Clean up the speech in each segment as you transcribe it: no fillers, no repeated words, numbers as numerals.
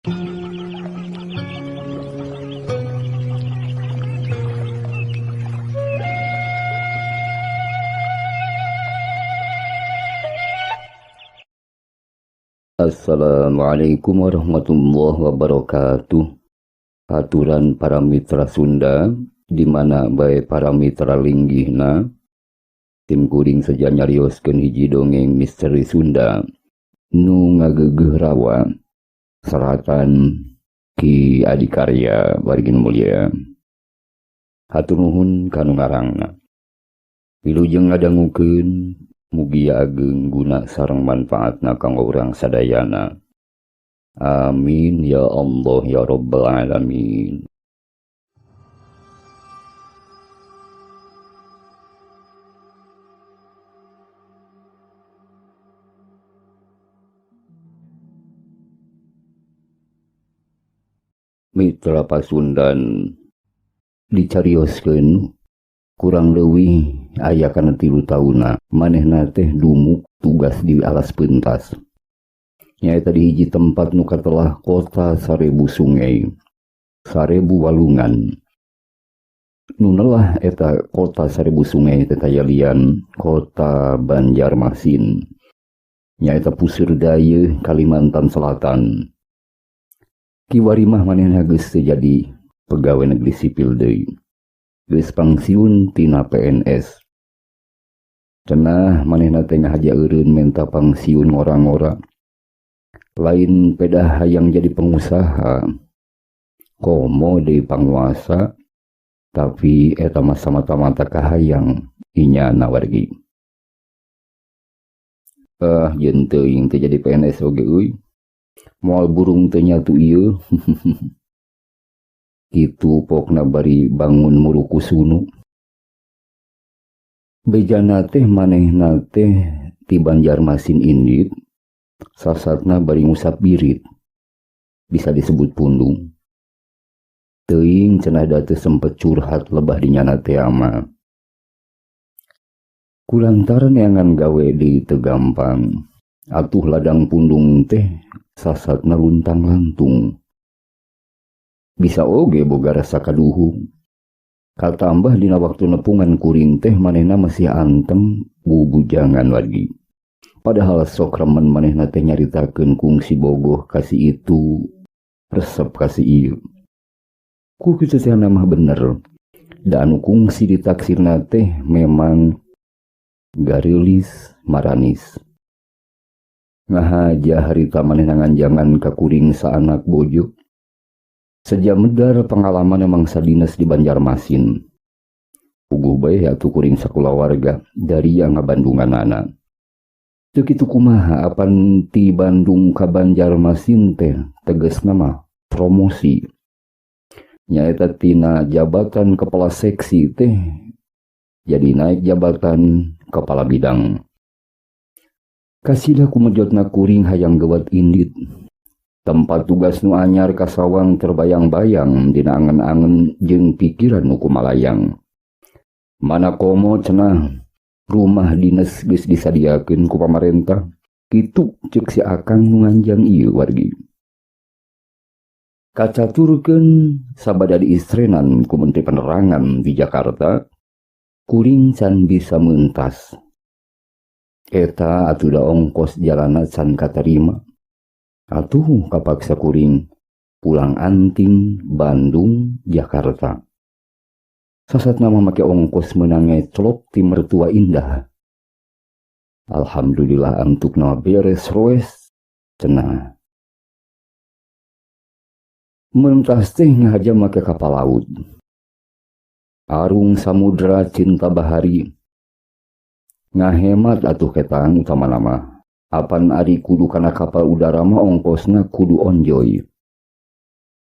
Assalamualaikum warahmatullahi wabarakatuh. Aturan para mitra Sunda, di mana bae para mitra linggihna, tim kuring saja nyarioskeun hiji dongeng misteri Sunda nu ngageugeum rawa seratan Ki Adikarya wargin mulia. Hatur nuhun kanu ngarangna. Wilujeng ngadangukeun mugia ageng guna sareng manfaatna kanggo urang sadayana. Amin ya Allah ya Rabbal Alamin. Mitra Pasundan dicarioskeun kurang leuwih aya kana 3 tauna manehna teh dumuk tugas di alas pentas. Nyaeta di hiji tempat nu katelah kota 1000 sungai, 1000 walungan. Nu neulah eta kota 1000 sungai teh tayalian kota Banjarmasin. Nyaeta puseur daya Kalimantan Selatan. Kiwari mah manehna geus teu jadi pegawai negeri sipil deui. Geus pangsiun tina PNS. Cenah manehna teh ngahajaeureun menta pangsiun ngora-ngora. Lain pedah hayang jadi pengusaha, komo deui panguasa, tapi eta mah samata-mata kahayang inyana wargi. Yen teuing teu jadi PNS oge euy. Moal burung teu nyatu ieu. Kitu pokna bari bangun muruku sunu. Bejana teh manehna teh ti Banjarmasin indit. Sasatna bari ngusap birit, bisa disebut pundung. Teuing cenah da teu sempet curhat lebah dinyana teh ama. Kulantaran eangan gawe di teu gampang, atuh ladang pundung teh sasatna luntang-lantung. Bisa oge boga rasa kaduhung. Katambah dina waktu nepungan kuring teh manehna masih antem bubujangan wargi. Padahal sok remen manehna teh nyaritakeun kungsi bogoh kasih itu, resep kasih ieu. Ku kitu teh mah bener. Da anu kungsi ditaksirna teh memang garilis maranis. Ngahaja harita manehna nganjangan ka kuring saanak bojo. Sejamedar pengalaman mangsa dinas di Banjarmasin. Puguh bae atuh kuring sakulawarga dari yang ngabandunganana. Teu kitu kumaha apan ti Bandung ka Banjarmasin teh tegasna mah promosi. Nyaeta tina jabatan kepala seksi teh jadi naik jabatan kepala bidang. Kasida kumejotna kuring hayang gawat indit. Tempat tugas nu anyar kasawang terbayang-bayang dina angen-angen jeung pikiran nu kumalayang. Mana komo cenah rumah dinas geus disadiakeun ku pamarentah. Kitu ceuk si akang nu nganjang ieu wargi. Kacaturkeun sabada diistrenan ku Menteri Penerangan di Jakarta, kuring can bisa meuntas. Eta atuh da ongkos jalana can katarima. Atuh kapaksa kuring pulang anting Bandung Jakarta. Sasatna mah make ongkos meunang ngetlok ti mertua indah. Alhamdulillah antukna beres roes cenah. Mentas teh ngahaja make kapal laut. Arung samudra cinta bahari. Ngahemat atuh ketang utama nama. Apan ari kudu kana kapal udara mah ongkosna kudu onjoy.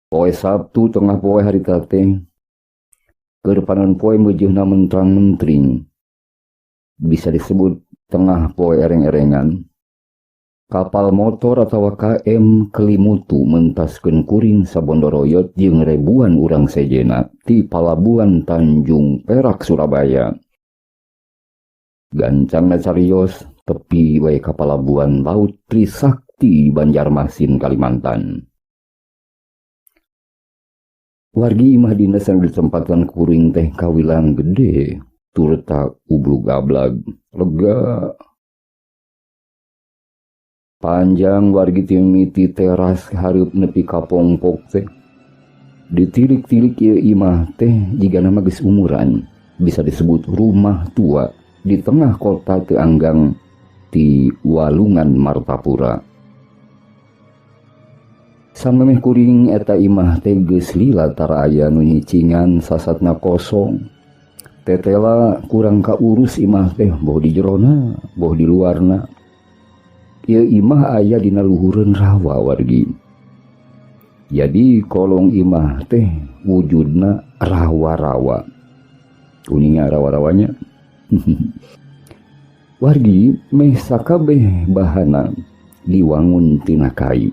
Poe Sabtu tengah poe harita teh keur panon poe meujeuhna mentrang-mentring. Bisa disebut tengah poe ereng-erengan. Kapal motor atawa KM kelimutu mentaskeun kuring sabondoroyot jeung ribuan urang sejena ti palabuhan Tanjung Perak Surabaya. Gancangna carios tepi wae ka palabuhan laut Trisakti Banjarmasin Kalimantan. Wargi imah dina sang ditempatan kuring teh kawilang gede turta ublug ablag lega panjang wargi timiti teras hareup nepi ka pongpok teh ditilik-tilik ieu imah teh jiga nama geus umuran bisa disebut rumah tua di tengah kota teu anggang ti Walungan Martapura. Samemeh kuring eta imah teh geus lila tara aya nu nyicingan sasatna kosong. Tetela kurang kaurus imah teh boh di jerona, boh di luarna. Ieu imah aya dina luhureun rawa wargi. Jadi kolong imah teh wujudna rawa-rawa. Kuninga rawa-rawanya. Wargi meh sakabeh bahana diwangun tina kai.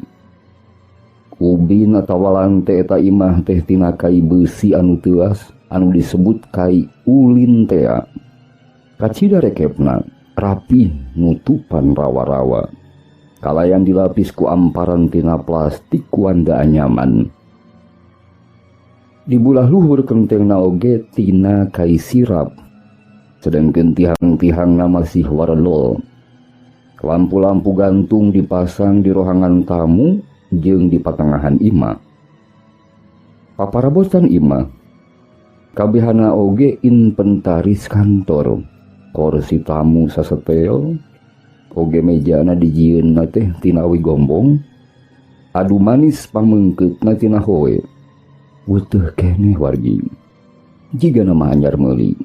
Ubin atawalan teh eta imah teh tina kai besi anu teuas anu disebut kai ulin tea. Kacida rekepna rapi nutupan rawa-rawa. Kalayan dilapis ku amparan tina plastik ku anda anyaman. Di bulah luhur kentengna oge tina kai sirap. Sedangkeun tihang-tihangna masih warlol. Lampu-lampu gantung dipasang di rohangan tamu jeung di patengahan imah. Paparabotan imah kabehana oge inventaris kantor, kursi tamu sasetel, oge mejana dijieunna teh tina awi gombong, adu manis pamengkeutna tina hoe. Weutuh keneh wargi. Jigana mah anyar meuli.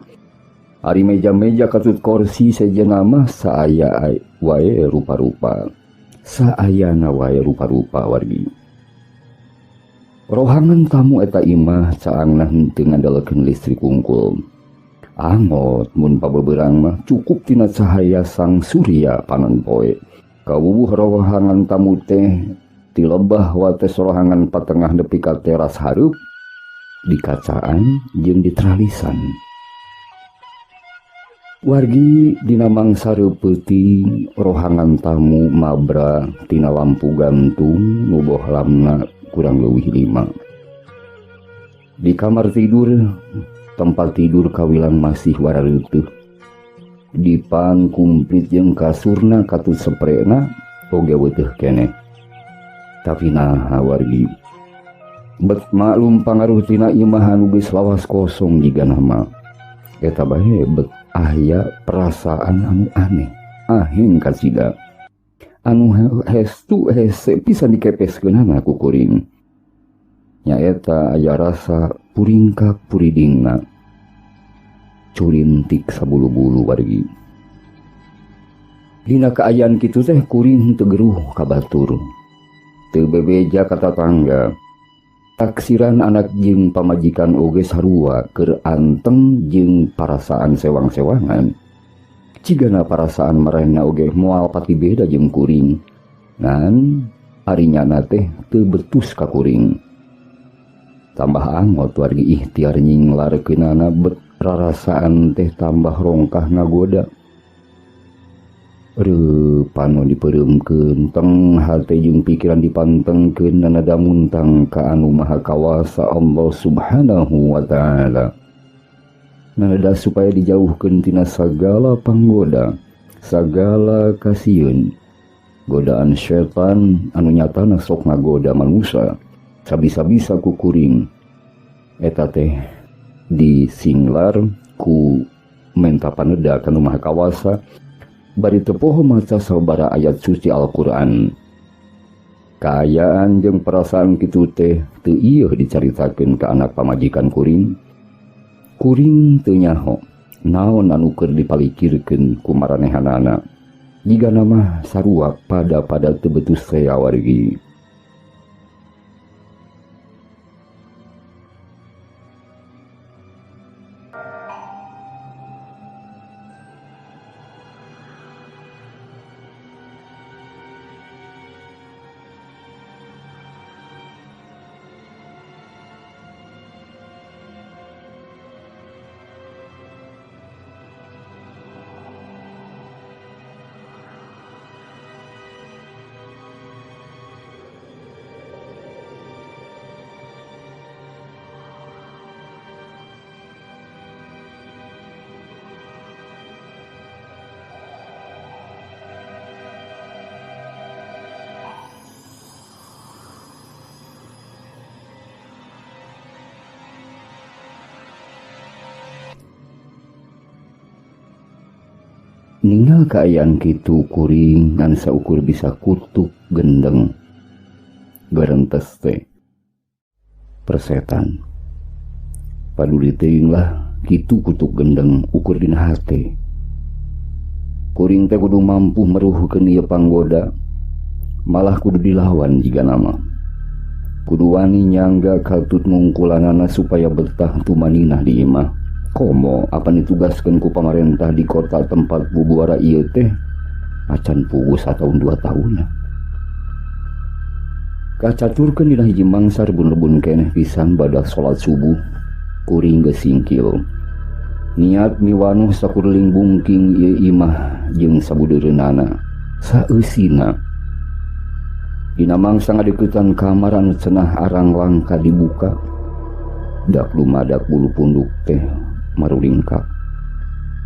Ari meja-meja katut kursi sejenna mah saaya wae rupa-rupa. Saayana wae rupa-rupa wargi. Rohangan tamu eta imah caangna henteu ngandalkeun listrik unggul. Angot mun pabeberang mah cukup tina cahaya sang surya panon poe. Kawuwuh rohangan tamu teh ti lebah wates rohangan patengah nepi ka teras hareup di kacaan jeung di tralisan. Wargi dina mangsa reupeting rohangan tamu mabra tina lampu gantung nu bohlamna kurang leuwih 5. Di kamar tidur tempat tidur kawilang masih warareutuh. Dipan kumplit jeung kasurna katut seprena oge weutuh keneh. Tapi naha wargi. Bet maklum pangaruh tina imah anu geus lawas kosong jigana mah. Eta bae bet aya perasaan anu aneh ahing kacida anu hestu hese pisan dikepeskeunana ku kuring nyaeta aya rasa puringkak puridingna curintik sabulu-bulu wargi. Dina kaayaan kitu teh kuring teu geruh ka batur teu bebeja ka tatangga. Taksiran anak jeung pamajikan oge sarua keur anteng jeung parasaan sewang-sewangan. Cigana parasaan marehna oge moal pati beda jeung kuring. Ngan arinyana teh teu betus ka kuring. Tambah angot wargi ikhtiar nyinglarkeunana bet rarasaan teh tambah rongkah ngagoda. Pano dipereumkeun teng hate jeung pikiran dipantengkeun nanada muntang ka anu maha kawasa Allah Subhanahu wa ta'ala. Nanada supaya dijauhkeun tina sagala panggoda, sagala kasieun, godaan setan anu nyatana sok ngagoda manusia sabisa-bisa ku kuring. Eta teh disinglar ku menta paneda ka anu maha kawasa bari teu poho maca sababaraha ayat suci Al-Qur'an. Kaayaan jeung perasaan kitu teh teu ieuh dicaritakeun ka anak pamajikan kuring. Kuring teu nyaho naon anu keur dipalikirkeun ku maranehanana. Jigana mah sarua pada teu betus rea wargi. Ninggal kaayaan kitu kuring ngan saukur bisa kutuk gendeng garentes teh persetan paduli teuing lah kitu kutuk gendeng ukur dina hate. Kuring teh kudu mampu meruhkeun ieu panggoda, malah kudu dilawan jiga nama. Kudu wani nyangga kaltut ngungkulanana supaya betah tumaninah di imah. Komo apa ditugaskeun ku pamarentah di kota tempat bubuara ieu teh acan puguh 1 tahun 2 tahunna. Kacaturkeun dina hiji mangsa rebun-rebun keneh pisan badak salat subuh, kuring geus singkil. Niat miwanuh sakuring bungking ieu imah jeung sabudeureunana saeusina. Dina mangsa ngadeuketan kamar anu cenah arang langka dibuka, dak lumadak bulu punduk teh maruringkak.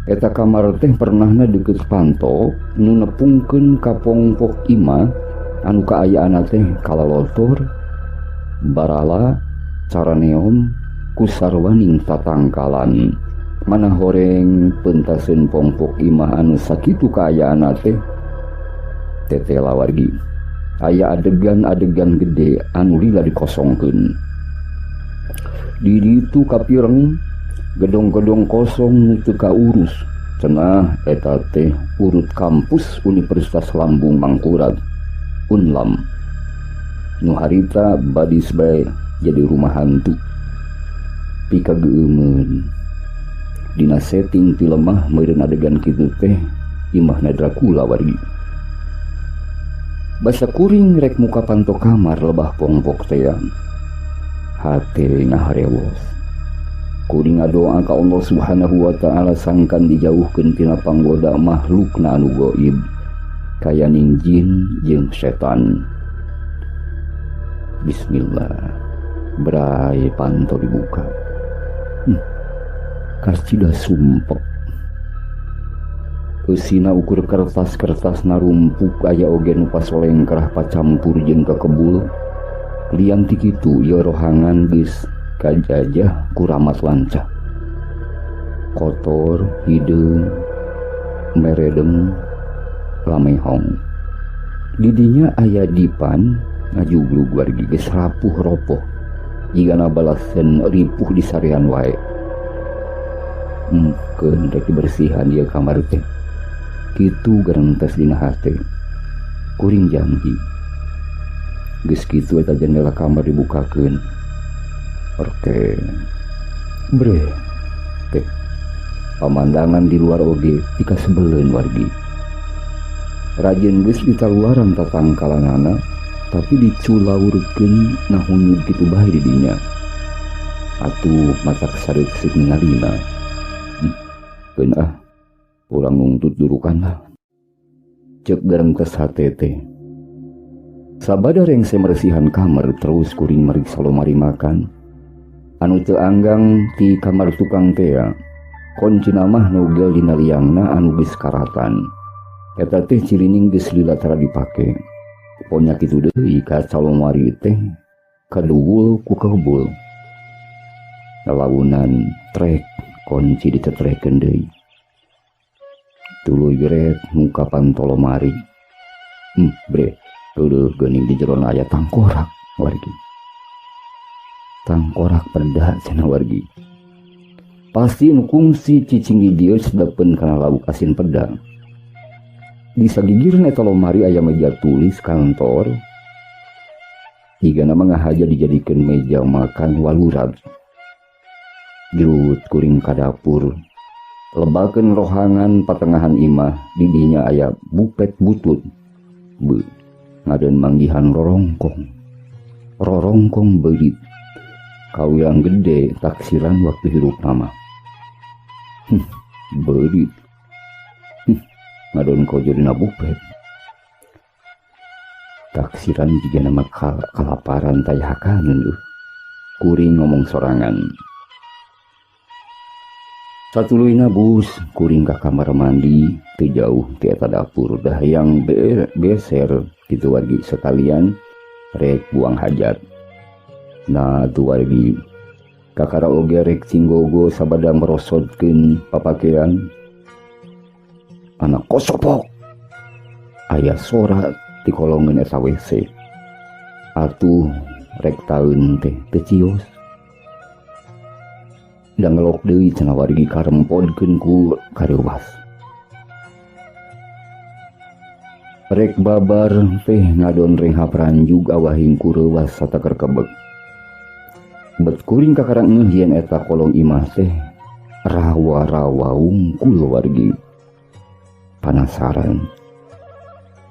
Eta kamar teh pernahna deukeut panto nu nepungkeun ka pongpok imah anu kaayaana teh kalalotor, barala, caraneom, kusarwaning tatangkalan. Mana horeng pentaseun pongpok imah anu sakitu kaayaana teh tetela wargi. Aya adegan-adegan gede anu lila dikosongkeun. Di ditu kapireng gedong-gedong kosong nu teu kaurus, cenah eta teh urut kampus Universitas Lambung Mangkurat Unlam. Nu harita badis bae jadi rumah hantu. Pikageumeun dina setting ti lemah meureun adegan kitu teh imahna Dracula wargi. Basa kuring rek muka panto kamar lebah pongpok teh hate ngaharewos. Kuring ngadoa ka Allah Subhanahu wa taala sangkan dijauhkeun tina panggoda makhlukna anu gaib kayaning jin jeung setan. Bismillah. Brai panto dibuka. Kascida sumpek. Eusina ukur kertas-kertas narumpuk aya oge nu pasolengkrah pacampur jeung kakebul. Lian ti kitu ieu rohangan geus kajajah ku ramat lancah. Kotor, hideung, meredem, lamehong. Didinya aya dipan ngajuglug wargi geus rapuh ropoh. Jigana balaseun ripuh di sarean wae. Keun rek dibersihan ieu kamar teh. Kitu garentes dina hate. Kuring janji. Geus kitu eta jendela kamar dibukakeun. Orke. Bre. Teh. Pamandangan di luar oge tika sebeleun wargi. Rajin geus ditaluaran tatangkalanana, tapi diculaurkeun nahunyug kitu bae di dinya. Atuh matak sareuk-seuk ningalina. Keun urang nungtut durukanlah. Cek garentes hate teh. Sabada rengse meresihan kamar terus kuring meriksa lomari makan. Anu teu anggang ti kamar tukang teh koncina mah nugel dina liangna anu geus karatan. Eta teh cirining geus lila tara dipake. Ponya kitu deui kaca lomari teh kaduwul ku kebul. Lawunan trek kunci ditetrekeun deui. Tuluy geret muka panto lomari. Bre, tuluy geuning di jero aya tangkorak wargi. Tangkorak perda cenah wargi. Pasti nu kungsi cicing di dieu sedepeun kana lauk asin peda. Di sagigirna eta lomari aya meja tulis kantor. Higana mah ngahaja dijadikeun meja makan walurat. Dirut kuring ka dapur. Lebakeun rohangan patengahan imah, di dinya aya bupet butut. Ngadeun manggihan rorongkong. Rorongkong beulit. Kawiang gede taksiran waktu hirup nama. Beulit. Ngadeun kojo dina bupet. Taksiran jiga nama kalaparan tayahakaneun leuh. Kuring ngomong sorangan. Satuluyna bus kuring ka kamar mandi teu jauh ti eta dapur dah yang beser kitu wargi sekalian rek buang hajat. Nah tu wargi kakara oge rek cinggogo sabada merosotkeun papakean. anak kosopok aya sora di kolongan eta WC. Atuh rek taeun teh cios da ngelok deui cenah wargi karempodkeun ku kareuwas. Rek babar teh ngadon reha pranjug awahing kureuwas satakar kebek. Bet kuring kakarang ngeuhieun eta kolong imah teh rawa-rawa wungkul wargi. Panasaran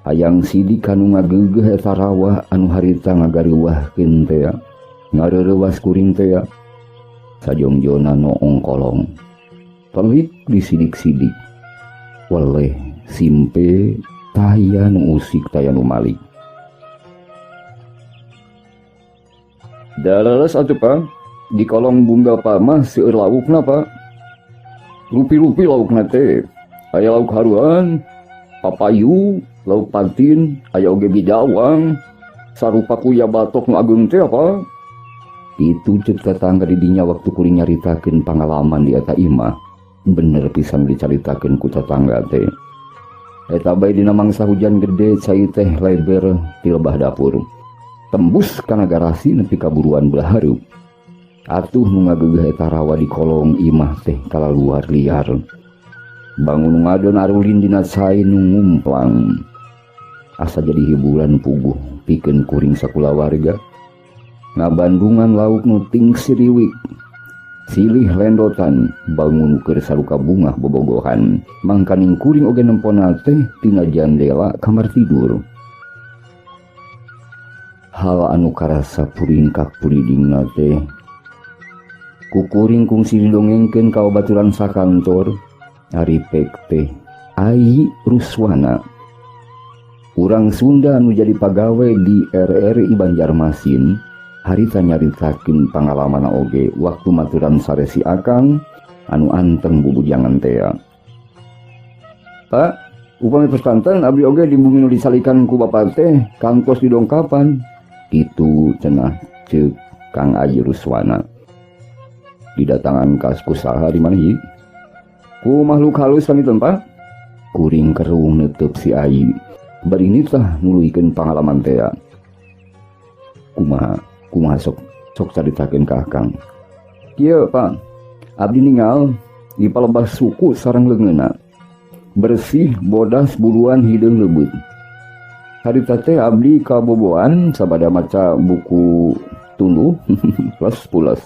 hayang sidik anu ngageugeuh eta rawa anu harita ngagaruwahkeun teh ngareurewas kuring teh sajongjona noong kolong pelit disidik-sidik waleh simpe taya nu usik taya nu malik. Daleres atuh Pak, di kolong bunggal Pak mah seueur laukna Pak. Rupi-rupi laukna teh aya lauk haruan, papayu, lauk patin, aya oge bidawang, sarupa kuya batok nu ageung teh apa? Itu ceuk tetangga di dinya waktu kuring nyaritakeun pangalaman di eta imah. Bener pisan dicaritakeun ku tetangga teh. Eta bae dina mangsa hujan gede cai teh leber ti lebah dapur. Tembus kana garasi nepi ka buruan belah hareup. Atuh nu ngageugeuh eta rawa di kolong imah teh kalaluar liar. Bangun ngadon arulin dina sae nu ngumplang. Asa jadi hiburan puguh pikeun kuring sakulawarga. Ngabandungan lauk nu ting siriwik. Silih lendotan bangun keur saruka bunga bobogohan. Mangkaning kuring oge nempona teh tina jandela kamar tidur. Hal anu karasa puringkak puridingna teh ku kuring kungsi didongengkeun ka baturan sakantor ari pek teh Ai Ruswana, urang Sunda anu jadi pagawe di RRI Banjarmasin. Harita nyaritakeun pangalamana oge waktu maturan saresi akang anu anteng bubujangan teh. Pak, upami persanten abdi oge di bumi nu disalikan ku bapak teh kantos didongkapan. Itu cenah ceuk Kang Ai Ruswana. Didatangan kas kusaha di mana hi? Ku makhluk halus kami tempat. Kuring kerung neuteuk si Ai. Bari ini tah nuluykeun pangalaman teh. Kumaha sok caritakeun ka Akang. Kieu Pak, abdi ningal di palebah suku sareng leungeunna. Bersih, bodas, buluan, hideung leubeut. Harita teh abdi kaboboan sabada maca buku tunduh plus.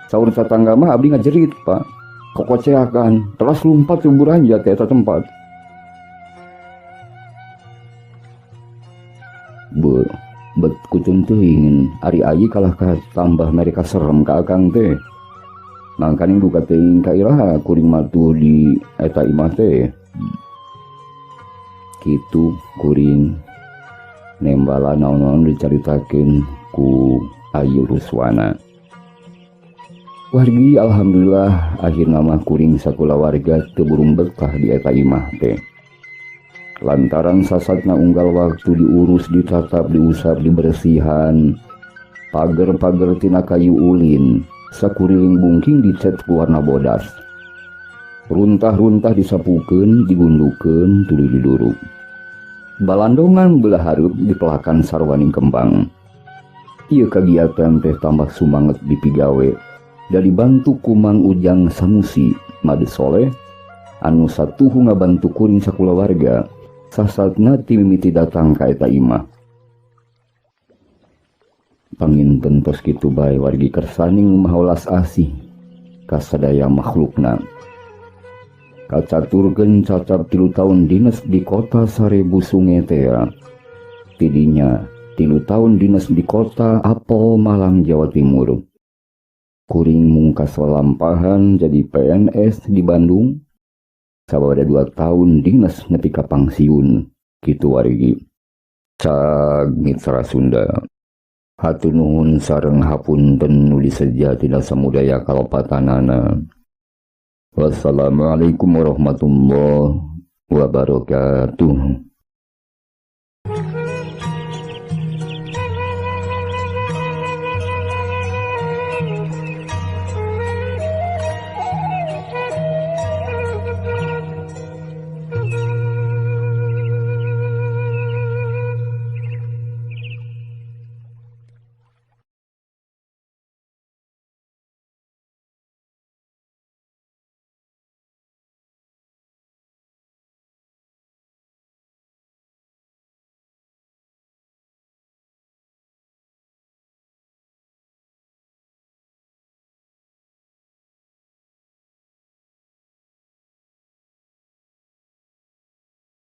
Saur tetangga mah abdi ngajerit Pak. Kokoceakan, telas lumpat suburan ja teh eta tempat. Bet kucun teuing ari ayi kalah ka tambah mereka serem ka Akang teh. Mangkaning duka teuing ka iraha kuring matuh di eta imah teh. Kitu kuring nembala naon-naon dicaritakeun ku Ai Ruswana. Wargi alhamdulillah akhirna mah kuring sakulawarga teu burung betah di eta imah teh. Lantaran sasatna unggal waktu diurus, ditatap, diusap, dibersihan. Pager-pager tina kayu ulin, sakuriling bungking dicet ku warna bodas. Runtah-runtah disapukeun, digundukeun, tuluy diduruk. Balandongan belah hareup dipelakan sarwaning kembang. Ieu kagiatan teh tambah sumanget dipigawe da dibantu ku Mang Ujang Sanusi Made Soleh anu satuhu ngabantu kuring sakulawarga sasatna ti mimiti datang ka eta imah. Panginten tos kitu bae wargi kersaning maholas asih ka sadaya makhlukna. Kacaturkeun cacap 3 taun dinas di kota Sarebu Sungai teh. Tidinya 3 taun dinas di kota Apel Malang Jawa Timur. Kuring mungkas lalampahan jadi PNS di Bandung. Sabada 2 tahun dinas nepi ka pangsiun kitu wargi. Cag mitra Sunda. Hatur nuhun sareng hapunten nu diseja tina samudaya kalopatanana. Wassalamualaikum warahmatullahi wabarakatuh.